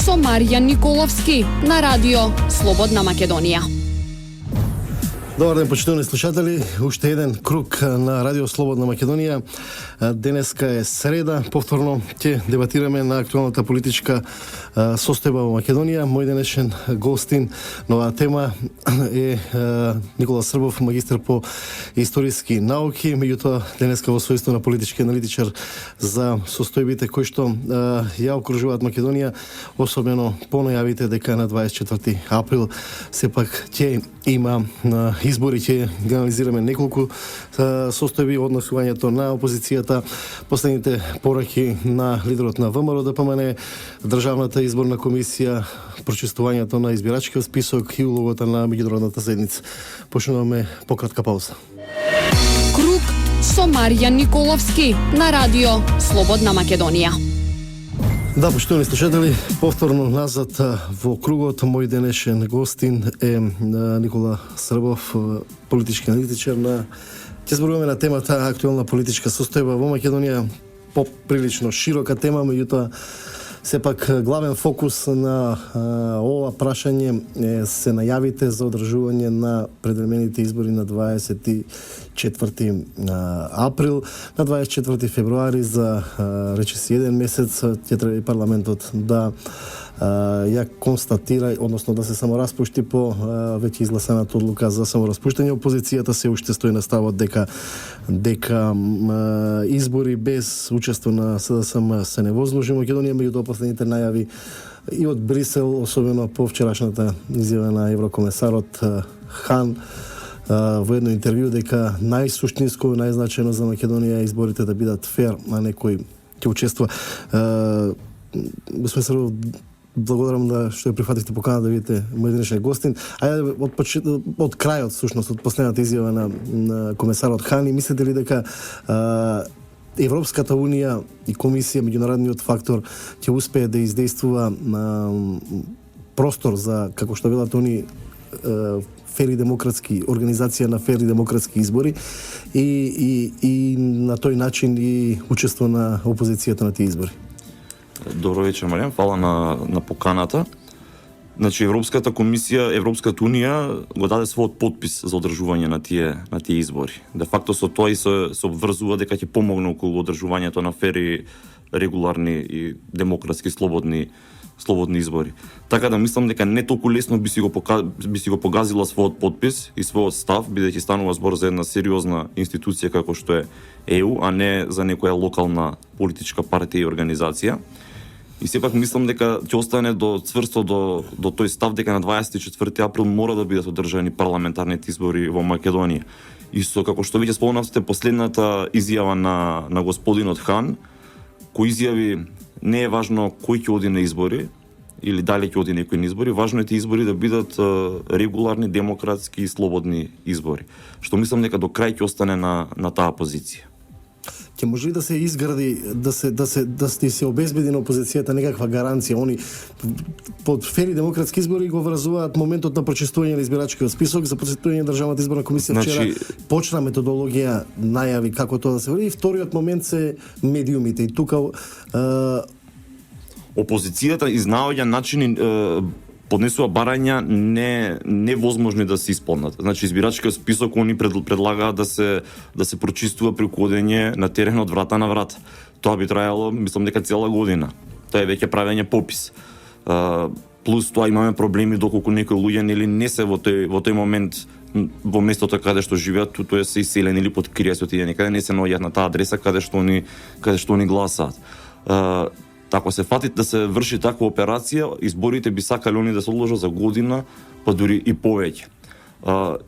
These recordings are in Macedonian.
со Марјан Николовски на радио Слободна Македонија. Добар ден, почитувани слушатели. Уште еден круг на радио Слободна Македонија. Денеска е среда. Повторно ќе дебатираме на актуелната политичка состојба во Македонија. Мој денешен гостин на оваа тема е Никола Србов, магистар по историски науки. Меѓутоа, денеска во својство на политички аналитичар за состојбите кои што ја окружуваат Македонија, особено по најавите дека на 24 април сепак ќе има избори. Ќе ги анализираме неколку состојби, однесувањето на опозицијата, последните пораки на лидерот на ВМРО ДПМН, Државната изборна комисија, прочистувањето на избирачкиот список и улогата на меѓународната заедница. Почнуваме по кратка пауза. Круг со Марјан Николовски на радио Слободна Македонија. Да, почитувани слушатели, повторно назад во кругот. Мој денешен гостин е Никола Србов, политички аналитичар. Ќе зборуваме на темата актуелна политичка состојба во Македонија, поприлично широка тема, меѓутоа сепак главен фокус на ова прашање се најавите за одржување на предвремените избори на 24 април, на 24 февруари, за речиси еден месец ќе треба и парламентот да ја констатира, односно да се самораспушти по веќе изгласаната одлука за самораспуштање. Опозицијата се уште стои на ставот дека избори без учество на СДСМ се невозможни во Македонија, меѓутоа последните најави и од Брисел, особено по вчерашната изјава на еврокомесарот Хан во едно интервју, дека најсуштинско и најзначајно за Македонија е изборите да бидат фер, а некој ќе учествува. Господин Србов, благодарам да што ја прифативте покана да видите мој денешен гостин. Ајде од крајот, всушност, од последната изјава на комесарот Хани, мислите ли дека Европската унија и комисија, меѓународниот фактор, ќе успее да издействува простор за, како што велат они, фери демократски, организација на фери демократски избори и на тој начин и учество на опозицијата на тие избори? Добро вечер, Маријан, фала на поканата. Значи, Европската комисија, Европската унија го даде својот подпис за одржување на тие избори. Де факто со тоа и се обврзува дека ќе помогне околу одржувањето на фери, регуларни и демократски слободни избори. Така да мислам дека не толку лесно би си го погазила својот подпис и својот став, бидејќи станува збор за една сериозна институција како што е ЕУ, а не за некоја локална политичка партија и организација. И сепак мислам дека ќе остане цврсто до тој став дека на 24 април мора да бидат одржани парламентарните избори во Македонија. И како што веќе спомнавте, последната изјава на господинот Хан, кој изјави не е важно кој ќе оди на избори или дали ќе оди некој на избори, важно е тие избори да бидат регуларни, демократски и слободни избори. Што мислам дека до крај ќе остане на таа позиција. Ќе може ли да се изгради, да се обезбеди на опозицијата некаква гаранција? Они под фери демократски избори го вразуваат моментот на прочистување на избирачкиот список, за прочистување на Државната изборна комисија. Вчера почна методологија, најави како тоа да се вради, и вториот момент се медиумите. И тука опозицијата изнаоѓа начини, поднесува барања невозможни да се исполнат. Значи, избирачкиот список они предлагаат да се прочистува при одење на терен од врата на врата. Тоа би трајало, мислам дека цела година. Тоа е веќе правење попис. Плюс тоа имаме проблеми доколку некои луѓе не се во тој момент во местото каде што живеат, тоа се иселени или под кријасот или некаде, не се наоѓаат на таа адреса каде што они гласаат. Ако се фати да се врши таква операција, изборите би сакале они да се одложат за година, па дури и повеќе.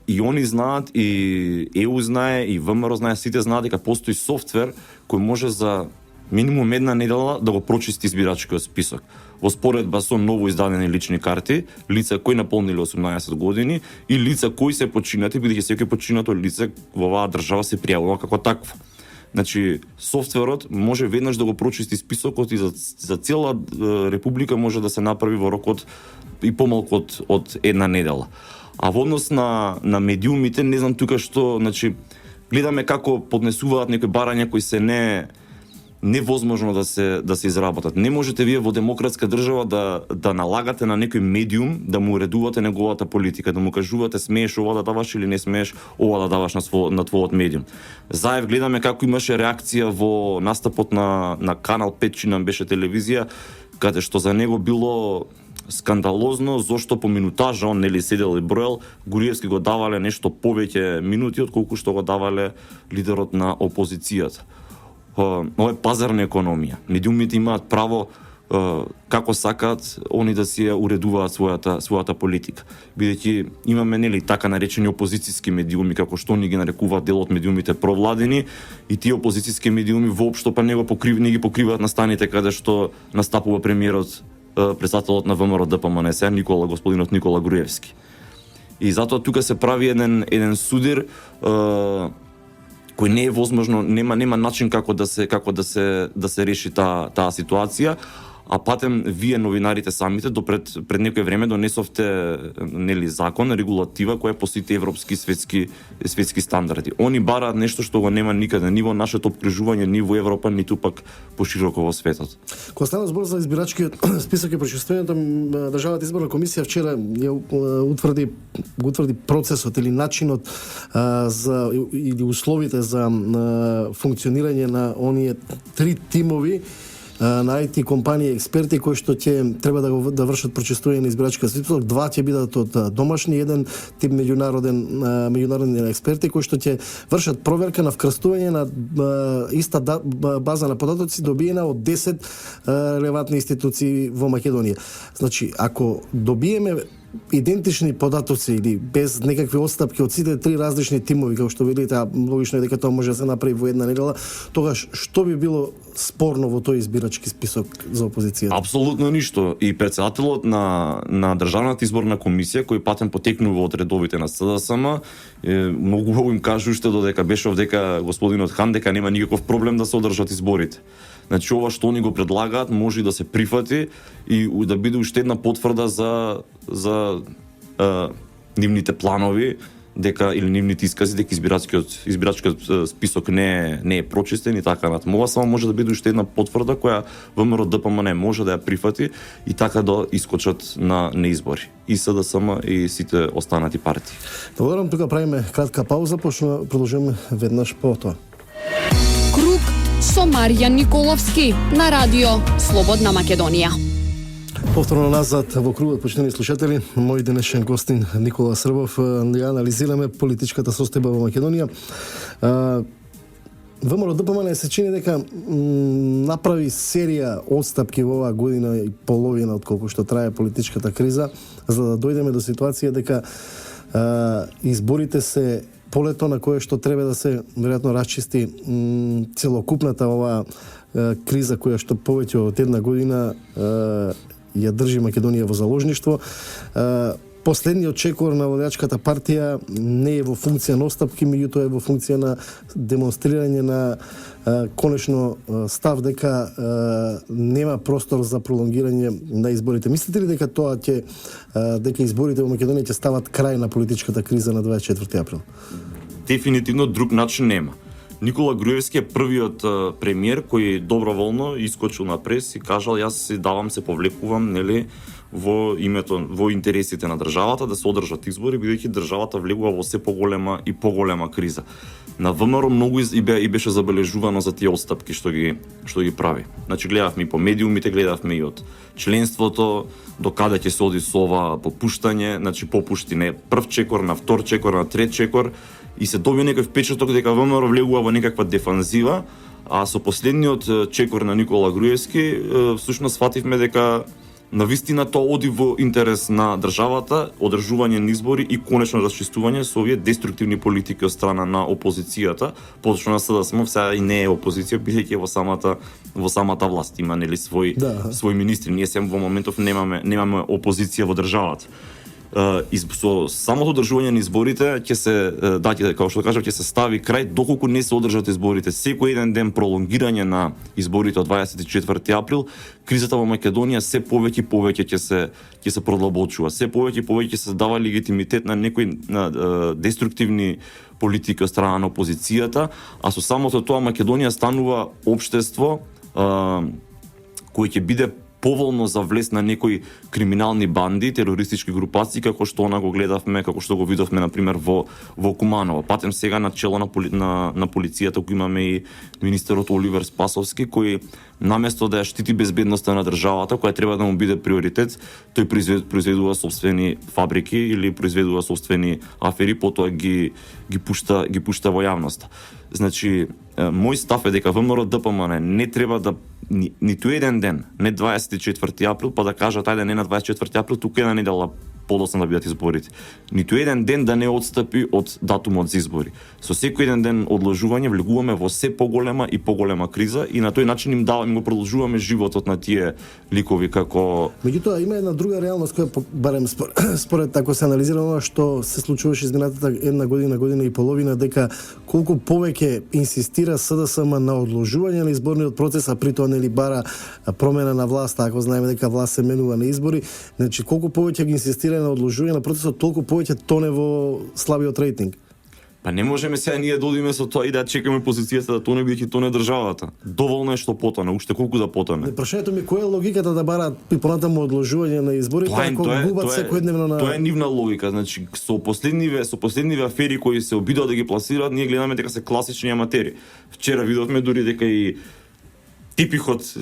И они знаат, и ЕУ знае, и ВМРО знае, сите знаат дека постои софтвер кој може за минимум една недела да го прочисти избирачкиот список. Во споредба со ново издадени лични карти, лица кои наполниле 18 години и лица кои се починати, бидејќи секој починато лице во оваа држава се пријавува како такво. Значи, софтверот може веднаш да го прочисти списокот и за цела република може да се направи во рокот и помалку од една недела. А во однос на медиумите, не знам тука што, значи, гледаме како поднесуваат некои барања кои се невозможно да се изработат. Не можете вие во демократска држава да налагате на некој медиум да му уредувате неговата политика, да му кажувате смееш ова да даваш или не смееш ова да даваш на твојот медиум. Заев гледаме како имаше реакција во настапот на Канал 5, чи нам беше телевизија, каде што за него било скандалозно зошто по минутажа он нели седел и броел, Груевски го давале нешто повеќе минути отколку што го давале лидерот на опозицијата. Ова е пазарна економија. Медиумите имаат право како сакаат они да си ја уредуваат својата политика. Бидејќи имаме нели така наречени опозицијски медиуми, како што ни ги нарекуваат дел од медиумите провладени, и тие опозицијски медиуми воопшто па не ги покриваат настаните каде што настапува премиерот, председателот на ВМРО ДПМНС, господинот Никола Груевски. И затоа тука се прави еден судир кој не е возможно, нема начин како да се реши таа ситуација, а патем вие новинарите самите пред некој време донесовте нели закон, регулатива која по сите европски светски стандарди. Они бараат нешто што го нема никаде, ни во нашето опкружување, ни во Европа, ниту пак пошироко во светот. Кога стана збор за избирачкиот список и прочувствувањето, Државната изборна комисија вчера утврди процесот или начинот или условите за функционирање на оние 3 тимови на IT компании експерти кои што ќе треба да вршат прочистување на избирачкиот список. 2 ќе бидат од домашни, 1 тип меѓународни експерти кои што ќе вршат проверка на вкрстување на иста база на податоци добиена од 10 релевантни институции во Македонија. Значи, ако добиеме идентични податоци или без некакви отстапки од сите 3 различни тимови, како што видите, логично е дека тоа може да се направи во една недела, тогаш што би било спорно во тој избирачки список за опозицијата? Апсолутно ништо. И председателот на Државната изборна комисија, кој патем потекнува од редовите на СДСМ, многу убаво им кажу уште додека беше овдека господинот Хан, дека нема никаков проблем да се одржат изборите. Значи, ова што они го предлагаат може да се прифати и да биде уште една потврда за нивните планови, дека или нивните искази дека избирачкиот список не е прочистен и така натаму. Ова само може да биде уште една потврда која ВМРО ДПМН може да ја прифати и така да искочат на избори. И СДСМ и сите останати партии. Благодарам, тука правиме кратка пауза, продолжиме веднаш по тоа. Круг со Маријан Николовски на радио Слободна Македонија. Повторно назад во кругот, почитани слушатели, мој денешен гостин Никола Србов, ја анализираме политичката состојба во Македонија. ВМРО ДПМН се чини дека направи серија отстапки во оваа година и половина од колку што трае политичката криза, за да дојдеме до ситуација дека изборите се полето на кое што треба да се веројатно расчисти целокупната оваа криза која што повеќе од една година ја држи Македонија во заложништво. Последниот чекор на владеачката партија не е во функција на отстапки, меѓутоа е во функција на демонстрирање на конечно став дека нема простор за пролонгирање на изборите. Мислите ли дека тоа дека изборите во Македонија ќе стават крај на политичката криза на 24 април? Дефинитивно друг начин нема. Никола Груевски е првиот премиер кој доброволно искочил на прес и кажал јас си давам, се повлекувам, нели, во интересите на државата да се одржат избори, бидејќи државата влегува во се поголема и поголема криза. На ВМРО многу и беше забележувано за тие отстапки што ги прави. Значи гледавме и по медиумите, гледавме и од членството до каде ќе се оди со ова попуштање, значи попушти не прв чекор, на втор чекор, на трет чекор, и се доби некој впечаток дека ВМРО влегува во некаква дефанзива, а со последниот чекор на Никола Груевски всушност сфативме дека навистина тоа оди во интерес на државата, одржување на избори и конечно расчистување со овие деструктивни политики од страна на опозицијата, поточно на СДСМ сега и не е опозиција, бидејќи во самата власт има нели свој министри. Ние сега во моментов немаме опозиција во државата. со самото одржување на изборите ќе се како што кажав, ќе се стави крај доколку не се одржат изборите. Секој еден ден пролонгирање на изборите од 24 април, кризата во Македонија се повеќе и повеќе ќе се продлабочува. Се повеќе и повеќе ќе се дава легитимитет на некои деструктивни политики од страна на опозицијата, а со самото тоа Македонија станува општество кој ќе биде поволно за влез на некои криминални банди, терористички групации, како што го гледавме, како што го видовме на пример во Куманово. Патем сега на чело на полицијата кој имаме и министерот Оливер Спасовски, кој наместо да ја штити безбедноста на државата, која треба да му биде приоритет, тој произведува собствени фабрики или произведува собствени афери, потоа ги пушта во јавноста. Значи, мој став е дека ВМРО ДПМН не треба да ниту еден ден, не 24 април, па да кажат ајде не на 24 април, тука една недела подоцна да бидат изборите. Ниту еден ден да не отстапи од датумот за избори. Со секој еден ден одложување влегуваме во се поголема и поголема криза и на тој начин им го продолжуваме животот на тие ликови како... Меѓутоа има една друга реалност која барем според ако се анализира ова што се случуваше изминатата една година и половина, дека колку повеќе инсистира СДСМ на одложување на изборниот процес, а при тоа нели бара промена на власта, ако знаеме дека власт се менува на избори, значи колку повеќе ги инсистира на одложување на процесот, толку повеќе тоне во слабиот рейтинг. Па не можеме сега ние да одиме со тоа и да чекаме позицијата да тоне, бидејќи тоне државата. Доволно е што потоне, уште колку да потоне. Прашањето ми која е логиката да бараат и понатаму одложување на изборите, ако губат секојдневно на... Тоа е нивна логика, значи со последниве афери кои се обидува да ги пласираат, ние гледаме дека се класични аматери. Вчера видовме дури дека и типихот,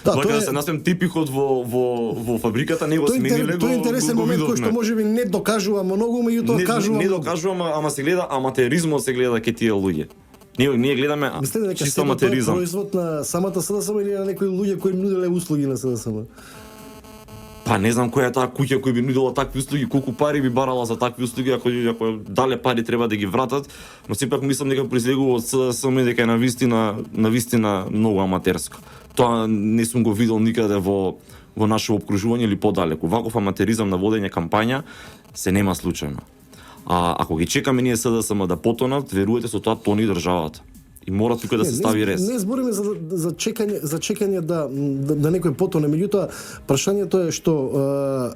да се насем типихот во фабриката не го смениле, тоа е интересен момент кој што можеби не докажува многу, меѓутоа кажува не докажува, ама се гледа аматеризмот, се гледа ке тие луѓе. Ние гледаме чисто аматеризам. Мислите дека тоа е производ на самата СДСМ или на некои луѓе кои нуделе услуги на СДСМ? Па не знам која е таа куќа кој би нудела такви услуги, колку пари би барала за такви услуги, ако дале пари треба да ги вратат, но сепак мислам дека произлегува од СДСМ дека е навистина многу аматерско. Тоа не сум го видел никаде во наше обкружување или подалеку. Ваков аматеризам на водење кампања се нема случајно. А ако ги чекаме ние СДСМ да потонат, верувате со тоа тони државата. И мора тука да се стави рез. Не збориме за чекање да некој потоне, меѓутоа прашањето е што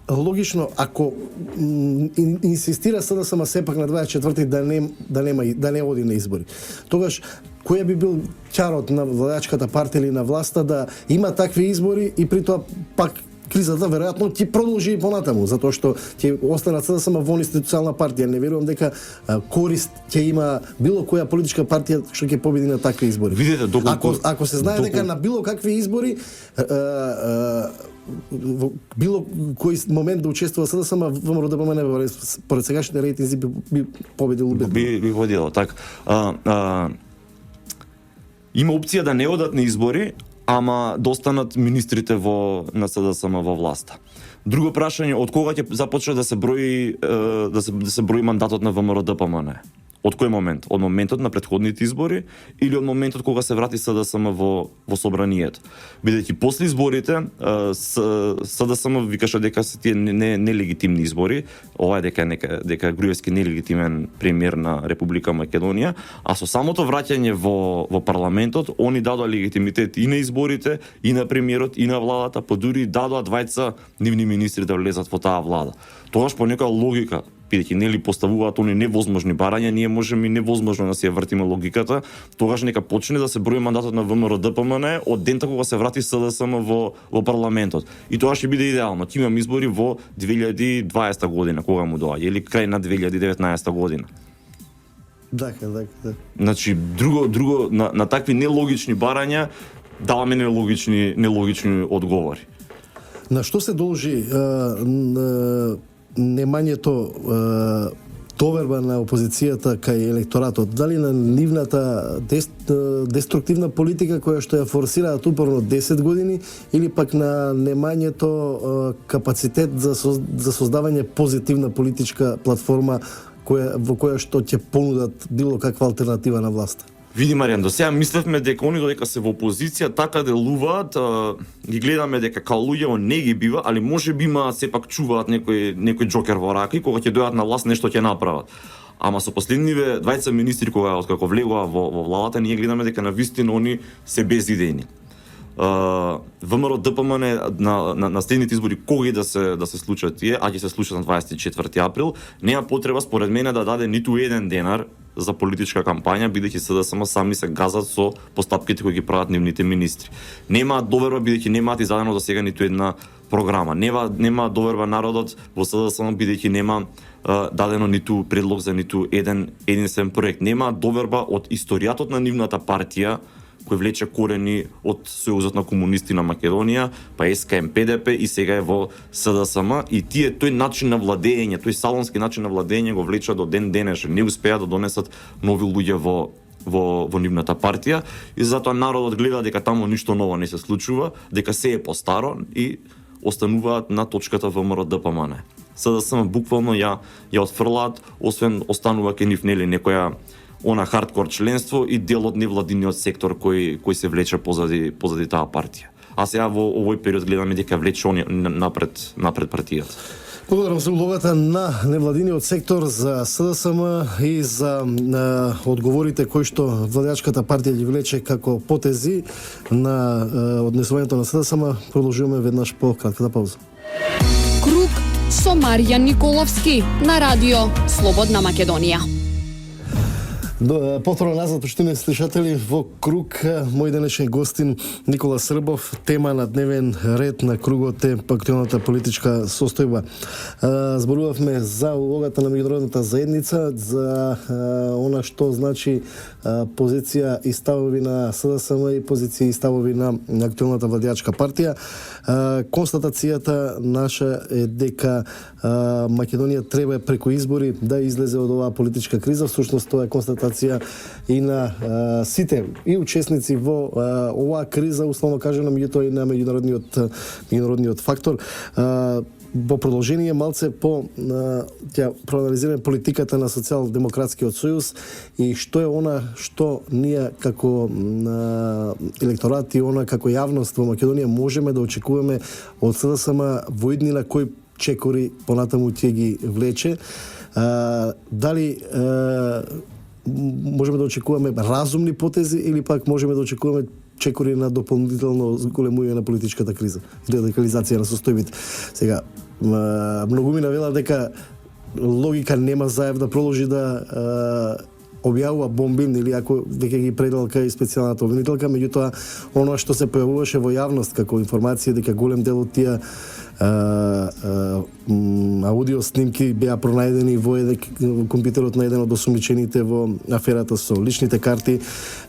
логично ако инсистира СДСМ сепак на 24 да не оди на избори. Тогаш која би бил ќарот на владачката партија или на власта да има такви избори и при тоа пак кризата веројатно ќе продолжи и понатаму, затоа што ќе останат СДСМ во институционална партија. Не верувам дека корист ќе има било која политичка партија што ќе победи на такви избори. Видете, ако се знае дека на било какви избори во било кој момент да учествува СДСМ, ВМРО ДПМН според сегашните рейтинзи би победил убедно. Би водило, така. Има опција да не одат на избори, ама да останат министрите на СДСМ во власта. Друго прашање, од кога ќе започне да се брои мандатот на ВМРО ДПМН? Од кој момент? Од моментот на претходните избори или од моментот кога се врати СДСМ во собранието? Бидејќи после изборите СДСМ викаше дека се тие нелегитимни избори, ова е дека Груевски нелегитимен премиер на Република Македонија, а со самото враќање во парламентот, они дадоа легитимитет и на изборите, и на премиерот, и на владата, па дури дадоа двајца нивни министри да влезат во таа влада. Тогаш по некоја логика, бидејќи нели поставуваат они невозможни барања, ние можеме невозможно да се ја вртиме логиката, тогаш нека почне да се брои мандатот на ВМРО ДПМН од дента кога се врати СДСМ во парламентот. И тоа ќе биде идеално. Ќе имаме избори во 2020 година, кога му доаѓа, или крај на 2019 година. Така. Значи, друго на такви нелогични барања даваме нелогични одговори. На што се должи немањето доверба на опозицијата кај електоратот? Дали на нивната деструктивна политика која што ја форсираат упорно 10 години или пак на немањето капацитет за создавање позитивна политичка платформа во која што ќе понудат било каква алтернатива на власта? Види, Маријан, до сега мислевме дека они додека се во опозиција така делуваат, ги гледаме дека као луѓето не ги бива, али може би имаат сепак чуваат некој џокер во рака и кога ќе дојдат на власт нешто ќе направат. Ама со последниве двајца министри откако влегоа во владата, ние гледаме дека на вистина они се безидејни. ВМРО ДПМН на следните избори кога и да се случат тие, а ќе се случат на 24 април, нема потреба според мене да даде ниту еден денар за политичка кампања, бидејќи СДСМ сами се газат со постапките кои ги прават нивните министри. Немаат доверба бидејќи немаат издадено до сега ниту една програма. Нема доверба народот во СДСМ бидејќи нема дадено ниту предлог за ниту единствен проект. Нема доверба од историјатот на нивната партија кој влече корени од Сојузот на комунисти на Македонија, па СКМ ПДП и сега е во СДСМ и тој начин на владење, тој салонски начин на владење го влече до ден денешен. Не успеа да донесат нови луѓе во нивната партија и затоа народот гледа дека таму ништо ново не се случува, дека се е постаро и остануваат на точката ВМРО ДПМН. СДСМ буквално ја отфрлаат, освен останува ке нив нели некоја она хардкор членство и дел од невладиниот сектор кој се влече позади таа партија. А сега во овој период гледаме дека влече они напред партијата. Благодарам за улогата на невладиниот сектор, за СДСМ и за одговорите кои што владеачката партија ги влече како потези на однесувањето на СДСМ. Продолжуваме веднаш по кратката пауза. Круг со Маријан Николовски на радио Слободна Македонија. Повторно назад, почитувани слушатели, во круг мој денешен гостин Никола Србов. Тема на дневен ред на кругот е актуелната политичка состојба. Зборувавме за улогата на меѓународната заедница, за она што значи позиција и ставови на СДСМ и позиција и ставови на актуелната владеачка партија. Констатацијата наша е дека Македонија треба преку избори да излезе од оваа политичка криза. Всушност тоа е констатација и на сите и учесници во оваа криза, условно кажано, меѓутоа и на меѓународниот фактор. Во продолжение малце по ќе проанализираме политиката на Социјалдемократскиот сојуз и што е она што ние како електорат и она како јавност во Македонија можеме да очекуваме од СДСМ во иднина, кој чекори понатаму ќе ги влече. Дали можеме да очекуваме разумни потези или пак можеме да очекуваме чекори на дополнително зголемување на политичката криза, радикализација на состојбите. Сега, многумина вела дека логика нема Заев да продолжи да објавува бомби, или ако веќе ги предал кај специјалната обвинителка, меѓутоа оно што се појавуваше во јавност како информација дека голем дел од тие аудио снимки беа пронајдени во компјутерот на еден од осумничените во аферата со личните карти.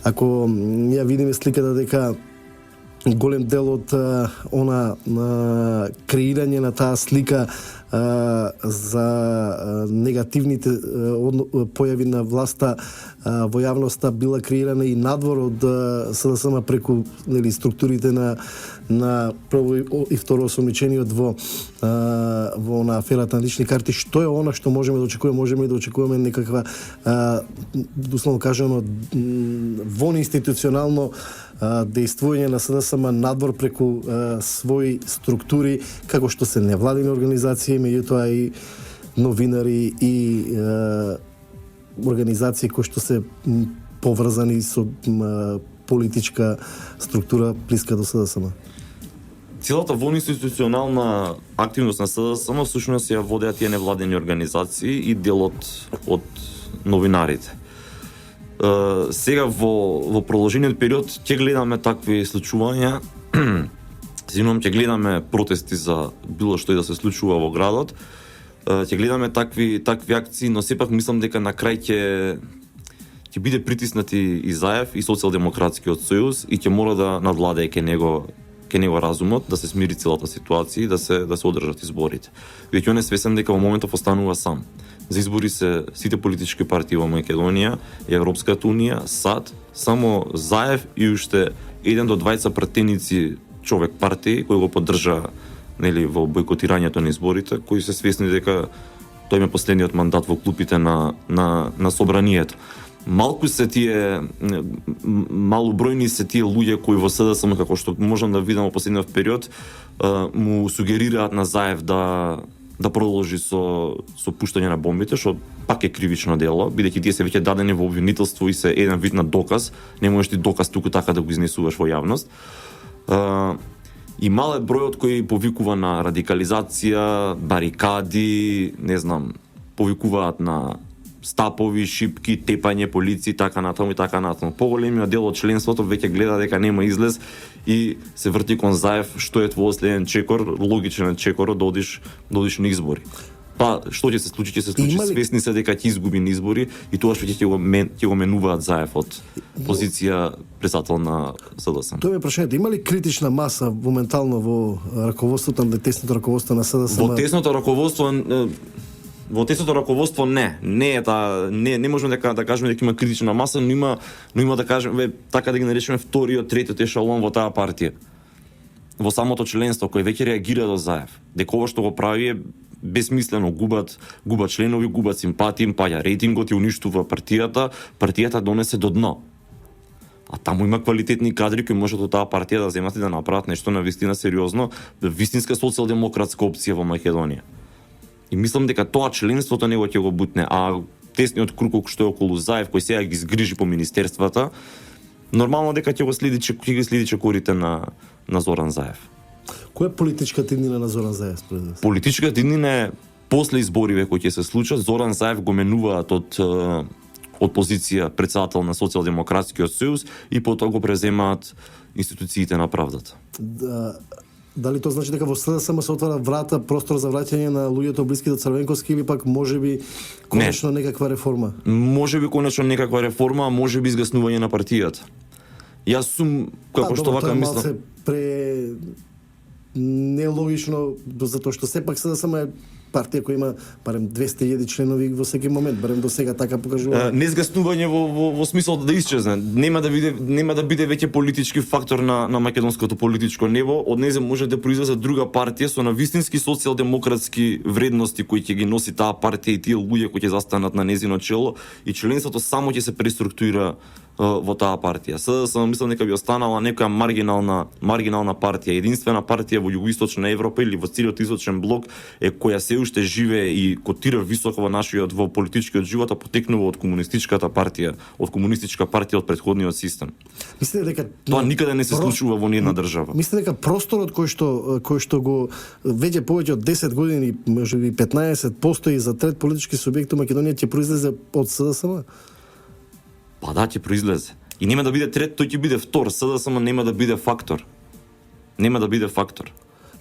Ако ја видиме сликата дека голем дел од креирање на таа слика за негативните појави на власта во јавноста била креирана и надвор од СДСМ преку структурите на прво и второ осомничениот во на аферата на лични карти. Што е она што можеме да очекуваме? Можеме да очекуваме некаква условно кажано вонинституционално дејствување на СДСМ надвор преку своји структури, како што се невладини организации, меѓутоа и новинари и организации кои што се поврзани со политичка структура блиска до СДСМ. Целата вонинституционална активност на СДСМ всушност ја водеа тие невладени организации и делот од новинарите. Сега во продолжениот период ќе гледаме такви случувања, ќе гледаме протести за било што и да се случува во градот, ќе гледаме такви акции, но сепак мислам дека на крај ќе биде притиснати и Заев и Социјалдемократскиот сојуз и ќе мора да надвладее ке него разумот, да се смири целата ситуација и да се одржат изборите. Веќе он е свесен дека во моментов останува сам. За избори се сите политички партии во Македонија, Европската унија, САД, само Заев и уште 1 до 2 пратеници човек партии кои го поддржа во бойкотирањето на изборите, кои се свесни дека тој е последниот мандат во клупите на собранието. малку се тие малобројни се тие луѓе кои во СДСМ, како што можам да видам во последниот период, му сугерираат на Заев да продолжи со пуштање на бомбите, што пак е кривично дело, бидејќи тие се веќе дадени во обвинителство и се еден вид на доказ, не можеш ти доказ туку така да го изнесуваш во јавност. И мале бројот кои повикува на радикализација, барикади, не знам, повикуваат на стапови, шипки, тепање, полиција, така натаму и така натаму. Поголемиот дел од членството веќе гледа дека нема излез и се врти кон Заев, што е твој следен чекор, логичен чекор да одиш на избори. Па, што ќе се случи? Ќе се случи, свесни се дека ќе изгуби на избори и тоа што ќе го менуваат Заев од позиција председател на СДСМ. Тоа е прашањето. Има ли критична маса моментално во раководството на тесното раководство на СДСМ? Во тесното раководство не можеме да кажеме дека има критична маса, но има да кажеме така да ги наречеме вториот, третиот ешелон во таа партија. Во самото членство кој веќе реагира до Заев. Дека ова што го прави е безсмислено, губат членови, губат симпатии, паѓа рейтингот и уништува партијата донесе до дно. А таму има квалитетни кадри кои можат од таа партија да земат и да направат нешто на вистина сериозно, вистинска социјалдемократска опција во Македонија. И мислам дека тоа членството него ќе го бутне, а тесниот круг што е околу Заев, кој сега ги згрижи по министерствата, нормално дека ќе го следи чекорите на Зоран Заев. Која е политичката иднина на Зоран Заев според вас? Политичката иднина е после избориве кои ќе се случат, Зоран Заев го менуваат од позиција председател на Социјалдемократскиот сојуз и потоа го преземаат институциите на правдата. Дали тоа значи дека во СДСМ се отвара врата, простор за враќање на луѓето блиски до Црвенковски или пак можеби конечно некаква реформа? Можеби конечно некаква реформа, а можеби изгаснување на партијата. Јас сум како што вака мислам. Нелогично, затоа што сепак СДСМ е партија која има барем 200.000 членови во секој момент, барем до сега така покажува. Незгаснување во смисол да исчезне. Нема да биде веќе политички фактор на македонското политичко небо. Од незе може да произлезе друга партија со навистински социјалдемократски вредности кои ќе ги носи таа партија и тие луѓе кои ќе застанат на незино чело и членството само ќе се преструктурира во таа партија. СДСМ мислам дека би останала некоја маргинална партија, единствена партија во југоисточна Европа или во целиот источен блок која се уште живее и котира високо во политичкиот живот, а потекнува од комунистичка партија од претходниот систем. Мислите дека тоа никаде не се случува во ниедна држава. Мислите дека просторот кој што го веќе повеќе од 10 години, можеби 15 постои за трет политички субјект во Македонија ќе произлезе од СДСМ? Па да, ќе произлезе. И нема да биде трет, тој ќе биде втор. СДСМ нема да биде фактор. Нема да биде фактор.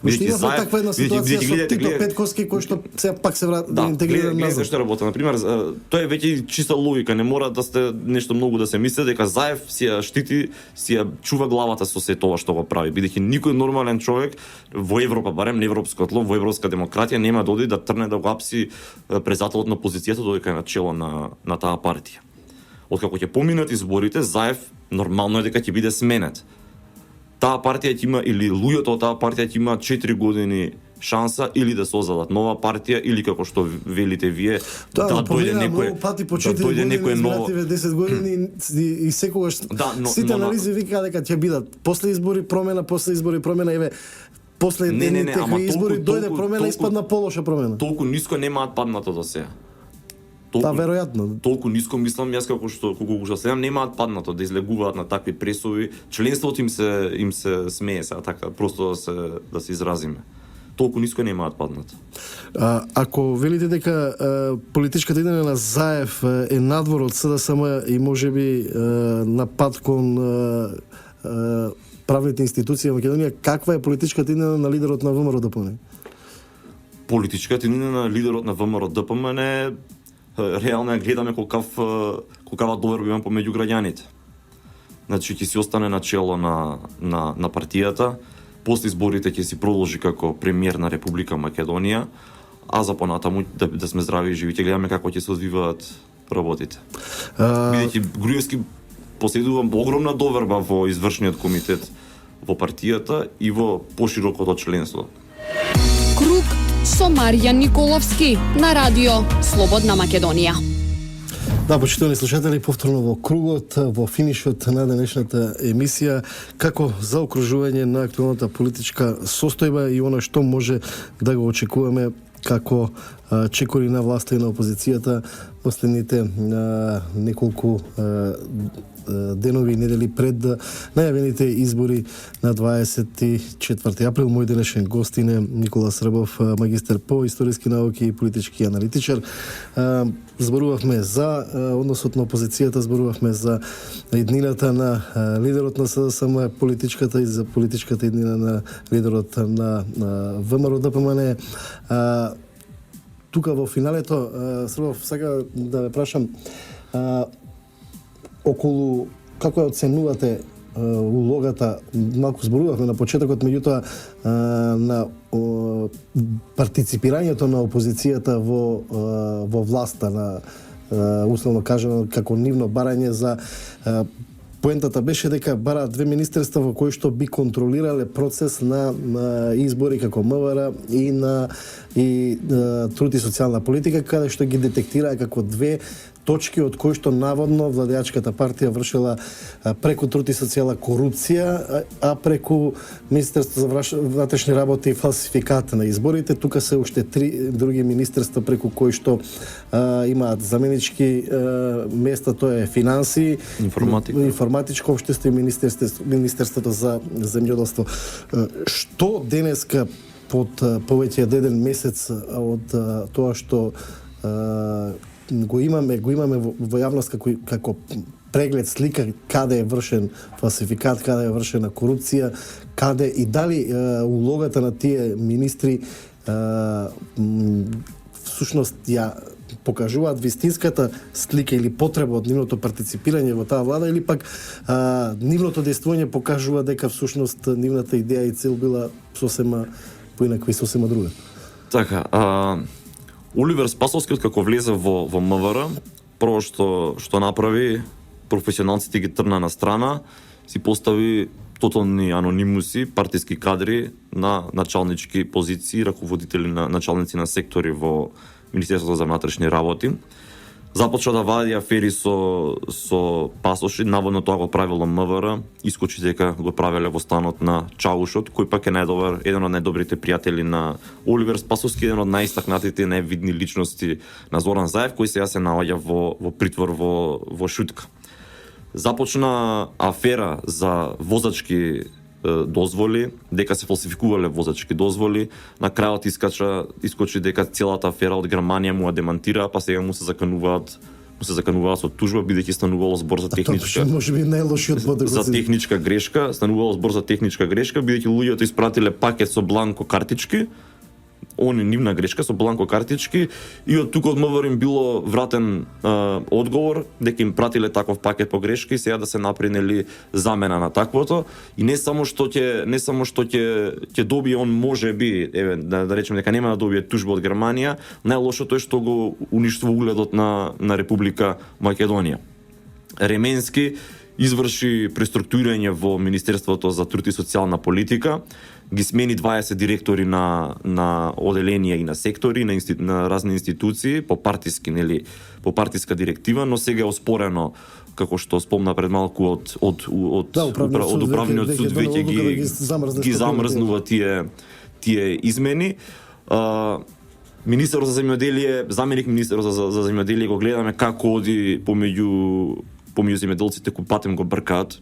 Бидејќи има таква една ситуација со Тито Петковски кој што сега пак се интегрира назад. Да, што работи. Например, тоа е веќе чиста логика, не мора да сте нешто многу да се мисли дека Заев си ја штити, си ја чува главата со се тоа што го прави, бидејќи никој нормален човек во Европа, барем на европско тло, во европска демократија нема да оди да трне да го апси председателот на опозицијата додека е на чело на таа партија. Откако ќе поминат изборите, Заев нормално е дека ќе биде сменет. Таа партија ќе има, или луѓето од таа партија ќе има 4 години шанса или да создадат нова партија, или како што велите вие, да дојде некој ново 10 години и секогаш сите анализи викаат дека ќе бидат после избори промена, еве после некои избори дојде промена, испадна полоша промена. Толку ниско немаат паднато до сега. Да, веројатно. Толку ниско мислам јас колку што следам немаат паднато да излегуваат на такви пресови. Членството им се смее сега така, просто да се изразиме. Толку ниско немаат паднато. Ако велите дека политичката идеја на Заев е надвор од СДСМ и можеби на пат кон правните институции во Македонија, каква е политичката идеја на лидерот на ВМРО ДПМН? Политичката идеја на лидерот на ВМРО ДПМН е реално гледаме колкава доверба има помеѓу граѓаните. Значи ќе си остане на чело на партијата, после изборите ќе си продолжи како премиер на Република Македонија, а за понатаму да сме здрави и живи ќе гледаме како ќе се одвиваат работите. Бидејќи Груевски поседува огромна доверба во извршниот комитет во партијата и во поширокото членство. Круг со Маријан Николовски на радио Слободна Македонија. Да, почитувани слушатели, повторно во кругот, во финишот на денешната емисија, како заокружување на актуелната политичка состојба и она што може да го очекуваме како чекори на власта и на опозицијата последните неколку денови и недели пред најавените избори на 24 април. Мој денешен гостин е Никола Србов, магистар по историски науки и политички аналитичар. Зборувавме за односот на опозицијата, зборувавме за иднината на лидерот на СДСМ, политичката и за политичката иднина на лидерот на ВМРО ДПМН. Тука во финалето, Србов, сега да ве прашам, околу како ја оценувате улогата, малку зборувавме на почетокот, меѓутоа на партиципирањето на опозицијата во власта, на условно кажано како нивно барање за поентата беше дека бараат две министерства во кои што би контролирале процес на избори како МВР и труд и социјална политика, каде што ги детектираа како две точки од кои што наводно владеачката партија вршила преку труд и социјална корупција, а преку Министерство за внатрешни работи и фалсификат на изборите. Тука се уште три други министерства преку кои што имаат заменички места, тоа е финанси, информатичко општество и Министерството за земјоделство. Што денеска под повеќе еден месец од тоа што го имаме во јавност како преглед слика каде е вршен фалсификат, каде е вршена корупција, каде и дали улогата на тие министри всушност ја покажуваат вистинската слика или потреба од нивното партиципирање во таа влада, или пак нивното дејствување покажува дека всушност нивната идеја и цел била сосема поинаква и сосема друга. Така, Оливер Спасовски како влезе во МВР, прво што направи, професионалците ги трна на страна, си постави тотални анонимуси, партиски кадри на началнички позиции, раководители на началници на сектори во Министерството за внатрешни работи. Започна да вади афери со пасоши, наводно тоа го правило МВР, искочи дека го правеле во станот на Чаушот, кој пак е еден од најдобрите пријатели на Оливер Спасовски, еден од најистакнатите највидни личности на Зоран Заев, кој сега се наоѓа во притвор во Шутка. Започна афера за возачки дозволи, дека се фалсификувале возачки дозволи. На крајот искочи дека целата афера од Германија му ја демантира, па сега му се закануваат со тужба, бидејќи станувало збор за техничка. Можеби најлошиот подготвен. За техничка грешка, станувало збор за техничка грешка, бидејќи луѓето испратиле пакет со бланко картички. Нивна грешка со бланко картички, и од тука од МВР им било вратен одговор дека им пратиле таков пакет по грешка и сега да се напринели замена на таквото. И не само што ќе добие он, можеби, да речеме дека нема да добие тужба од Германија, најлошото е што го уништува угледот на Република Македонија. Ременски изврши преструктурирање во Министерството за труд и социјална политика, ги смени 20 директори на оделенија и на сектори, на разни институции по партиска директива, но сега е оспорено, како што спомна пред малку од управниот суд веќе ги замрзнува тие измени. Министерот за земјоделие, заменик министерот за земјоделие го гледаме како оди помеѓу земјоделците кои патем го бркаат.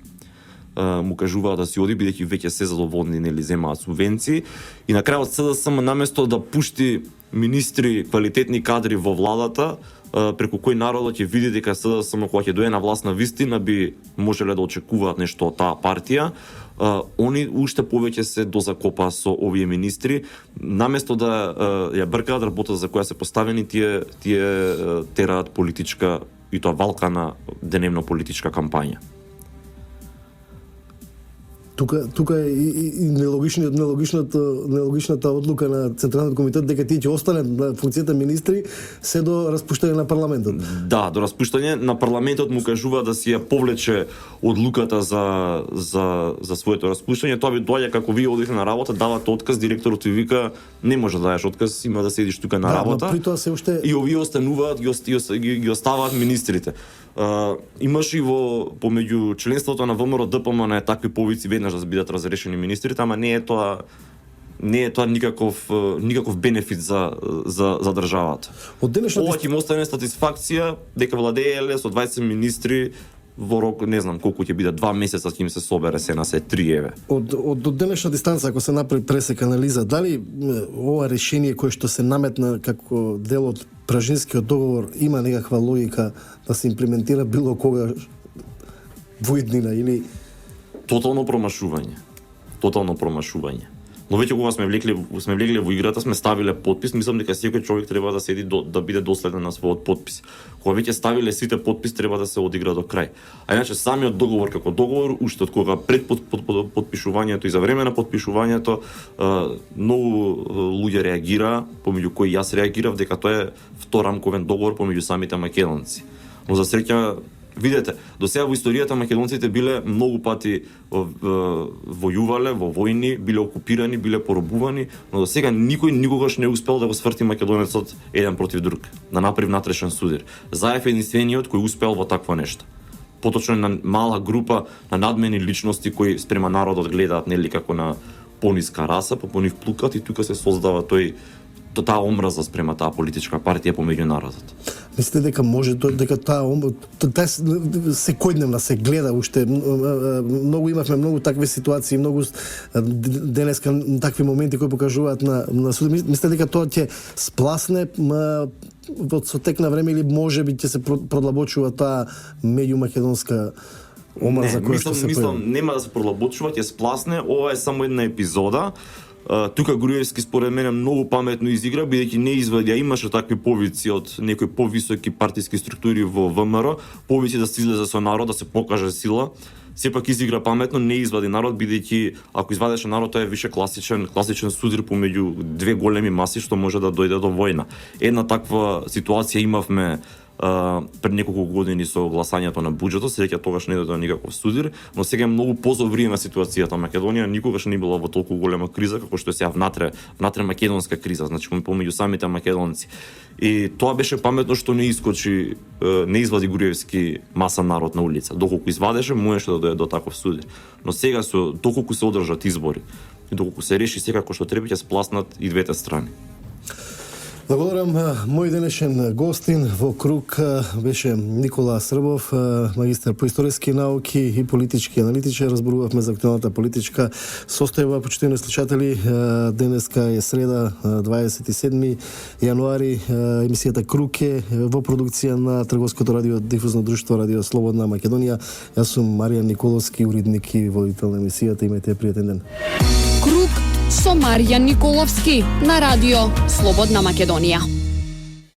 Му кажуваат да си оди, бидејќи веќе се задоволни, нели, земаат субвенции. И на крајот СДСМ наместо да пушти министри, квалитетни кадри во владата, преку кој народот ќе види дека СДСМ кога ќе дое на власт на вистина би можеле да очекуваат нешто од таа партија, они уште повеќе се дозакопа со овие министри, наместо да ја бркаат работата за која се поставени, тие тераат политичка, и тоа валкана деневно политичка кампања. Тука е и нелогичната одлука на Централниот комитет дека тие ќе останат на функцијата министри се до распуштање на парламентот. Да, до распуштање на парламентот му кажува да си ја повлече одлуката за своето распуштање. Тоа би доаѓа како вие одите на работа, давате отказ, директорот ви вика не може да дадеш отказ, има да седиш тука на работа. Да, при тоа се уште и овие остануваат, ги оставаат министрите. Имаше и помеѓу членството на ВМРО ДПМН на такви повици веднаш да бидат разрешени министрите, ама не е тоа никаков бенефит за државата. Од денешната Ова ќе му остане сатисфакција дека владееле со 20 министри во рок, не знам колку ќе биде, 2 месеца ќе им се собере се на се 3 еве. Од денешна дистанца, ако се направи пресек анализа, дали ова решение кое што се наметна како дел од Пражинскиот договор има некаква логика да се имплементира било кога во иднина или Тотално промашување. Но веќе кога сме влегли во играта, сме ставиле подпис, мислам дека секој човек треба да седи да биде доследен на својот подпис. Кога веќе ставиле сите подпис, треба да се одигра до крај. А иначе самиот договор како договор, уште од кога пред подпишувањето и за време на подпишувањето, многу луѓе реагира, помеѓу кои јас реагирав дека тоа е вторамковен договор помеѓу самите македонци. Но за среќа видете, до сега во историјата македонците биле многу пати војувале во војни, биле окупирани, биле поробувани, но до сега никој никогаш не успел да го сврти македонецот еден против друг, да направи внатрешен судир. Заев е единствениот кој успел во такво нешто. Поточно на мала група на надмени личности кои спрема народот гледаат нели како на пониска раса, по нив плукат и тука се создава таа омраза спрема таа политичка партија помеѓу народот. Мислите дека може дека таа секојдневна се гледа уште многу имавме многу такви ситуации, многу денеска такви моменти кои покажуваат на суд. Мислите дека тоа ќе спласне во сотек на време или можеби ќе се продлабочува таа меѓумакедонска омраза која што се појави? Мислам нема да се продлабочува, ќе спласне. Ова е само една епизода. Тука Груевски според мене многу паметно изигра, бидејќи не извади, а имаше такви повици од некои повисоки партиски структури во ВМРО, повици да се излезе со народ, да се покаже сила. Сепак изигра паметно, не извади народ, бидејќи ако извадеше народ, тоа е више класичен судир помеѓу две големи маси што може да дојде до војна. Една таква ситуација имавме пред неколку години со гласањето на буџетот, среќа тогаш не дојде никаков судир, но сега е многу позовриена ситуацијата. Македонија никогаш не била во толку голема криза како што е сега внатре македонска криза, значи помеѓу самите македонци. И тоа беше паметно што не извади Груевски маса народ на улица. Доколку извадеше, можеше да дојде до таков судир. Но сега доколку се одржат избори и доколку се реши секако што треба, ќе спласнат и двете страни. Благодарам. Мој денешен гостин во круг беше Никола Србов, магистар по историски науки и политички аналитичар. Разборувавме за актуелната политичка состојба. Почитувани слушатели, денеска е среда, 27 јануари. Емисијата Круг е во продукција на Трговското радио дифузно друштво Радио Слободна Македонија. Јас сум Маријан Николовски, уредник и водител на емисијата. Имајте пријатен ден. Круг со Маријан Николовски на Радио Слободна Македонија.